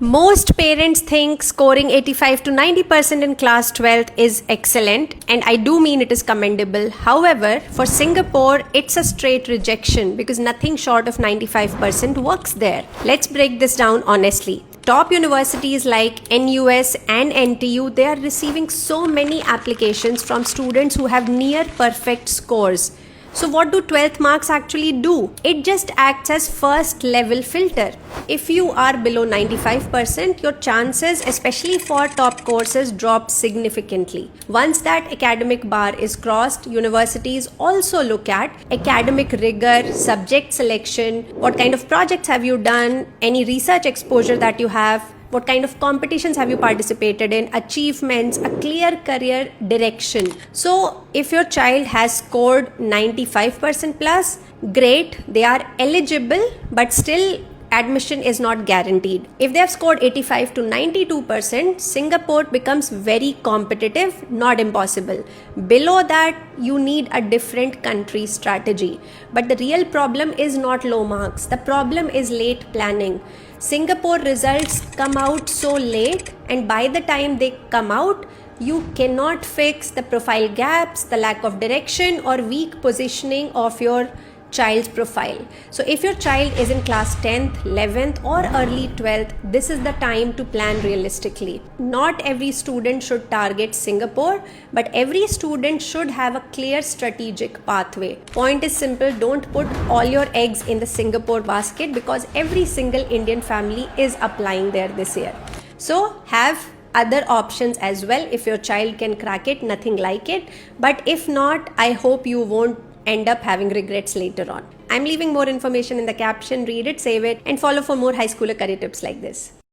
Most parents think scoring 85 to 90% in class 12th is excellent, and I do mean it is commendable. However, for Singapore, it's a straight rejection because nothing short of 95% works there. Let's break this down honestly. Top universities like NUS and NTU, they are receiving so many applications from students who have near perfect scores. So what do 12th marks actually do? It just acts as first level filter. If you are below 95%, your chances, especially for top courses, drop significantly. Once that academic bar is crossed, universities also look at academic rigor, subject selection, what kind of projects have you done, any research exposure that you have, what kind of competitions have you participated in, achievements, a clear career direction. So if your child has scored 95% plus, great, they are eligible, but still admission is not guaranteed. If they have scored 85 to 92%, Singapore becomes very competitive, not impossible. Below that, you need a different country strategy. But the real problem is not low marks. The problem is late planning. Singapore results come out so late, and by the time they come out, you cannot fix the profile gaps, the lack of direction, or weak positioning of your child's profile. So if your child is in class 10th, 11th or early 12th, this is the time to plan realistically. Not every student should target Singapore, but every student should have a clear strategic pathway. Point is simple, don't put all your eggs in the Singapore basket because every single Indian family is applying there this year. So have other options as well. If your child can crack it, nothing like it. But if not, I hope you won't end up having regrets later on. I'm leaving more information in the caption. Read it, save it, and follow for more high schooler career tips like this.